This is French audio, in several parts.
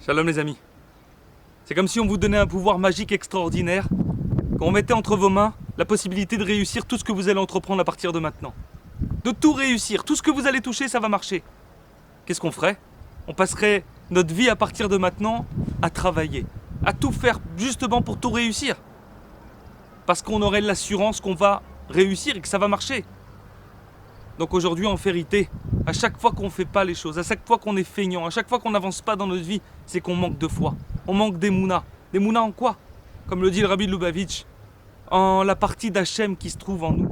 Shalom les amis. C'est comme si on vous donnait un pouvoir magique extraordinaire, qu'on mettait entre vos mains la possibilité de réussir tout ce que vous allez entreprendre à partir de maintenant. De tout réussir, tout ce que vous allez toucher, ça va marcher. Qu'est-ce qu'on ferait? On passerait notre vie à partir de maintenant à travailler, à tout faire justement pour tout réussir. Parce qu'on aurait l'assurance qu'on va réussir et que ça va marcher. Donc aujourd'hui, en vérité, à chaque fois qu'on ne fait pas les choses, à chaque fois qu'on est feignant, à chaque fois qu'on n'avance pas dans notre vie, c'est qu'on manque de foi. On manque d'émouna. D'émouna en quoi? Comme le dit le Rabbi de Lubavitch, en la partie d'Hachem qui se trouve en nous.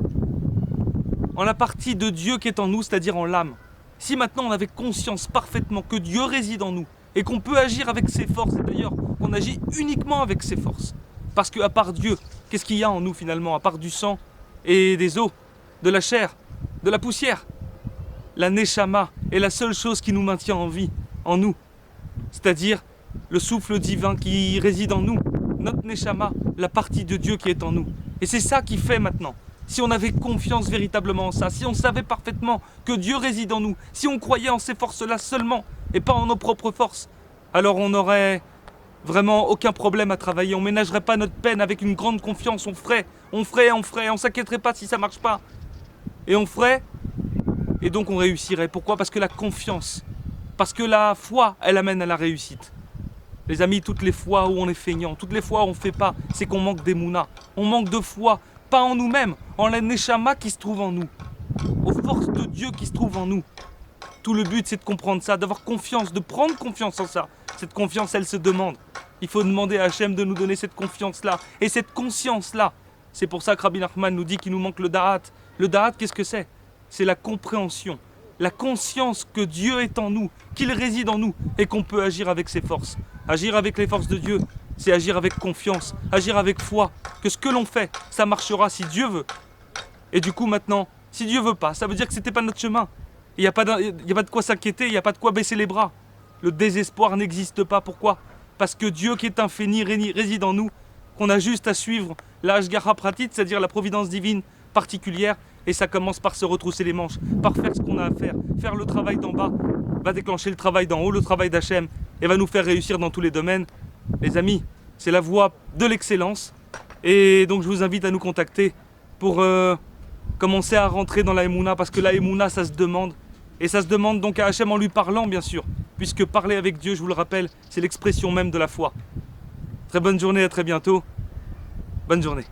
En la partie de Dieu qui est en nous, c'est-à-dire en l'âme. Si maintenant on avait conscience parfaitement que Dieu réside en nous et qu'on peut agir avec ses forces, et d'ailleurs qu'on agit uniquement avec ses forces. Parce qu'à part Dieu, qu'est-ce qu'il y a en nous finalement, à part du sang et des os, de la chair, de la poussière? La Neshama est la seule chose qui nous maintient en vie, en nous. C'est-à-dire le souffle divin qui réside en nous. Notre Neshama, la partie de Dieu qui est en nous. Et c'est ça qui fait maintenant. Si on avait confiance véritablement en ça, si on savait parfaitement que Dieu réside en nous, si on croyait en ces forces-là seulement, et pas en nos propres forces, alors on n'aurait vraiment aucun problème à travailler. On ne ménagerait pas notre peine avec une grande confiance. On ferait, on s'inquiéterait pas si ça marche pas. Et on ferait, et donc on réussirait. Pourquoi? Parce que la confiance, parce que la foi, elle amène à la réussite. Les amis, toutes les fois où on est feignant, toutes les fois où on ne fait pas, c'est qu'on manque d'émouna. On manque de foi, pas en nous-mêmes, en la Neshama qui se trouve en nous, aux forces de Dieu qui se trouvent en nous. Tout le but, c'est de comprendre ça, d'avoir confiance, de prendre confiance en ça. Cette confiance, elle se demande. Il faut demander à Hachem de nous donner cette confiance-là et cette conscience-là. C'est pour ça que Rabbi Nachman nous dit qu'il nous manque le Da'at. Le Da'at, qu'est-ce que c'est? C'est la compréhension, la conscience que Dieu est en nous, qu'il réside en nous et qu'on peut agir avec ses forces. Agir avec les forces de Dieu, c'est agir avec confiance, agir avec foi, que ce que l'on fait, ça marchera si Dieu veut. Et du coup maintenant, si Dieu veut pas, ça veut dire que c'était pas notre chemin. Il n'y a pas de quoi s'inquiéter, il n'y a pas de quoi baisser les bras. Le désespoir n'existe pas. Pourquoi? Parce que Dieu qui est infini réside en nous, qu'on a juste à suivre la Hashgacha Pratit, c'est-à-dire la providence divine particulière, et ça commence par se retrousser les manches, par faire ce qu'on a à faire. Faire le travail d'en bas va déclencher le travail d'en haut, le travail d'Hachem, et va nous faire réussir dans tous les domaines. Les amis, c'est la voie de l'excellence, et donc je vous invite à nous contacter pour commencer à rentrer dans la Emouna, parce que la Emouna, ça se demande, et ça se demande donc à Hachem en lui parlant, bien sûr, puisque parler avec Dieu, je vous le rappelle, c'est l'expression même de la foi. Très bonne journée, à très bientôt. Bonne journée.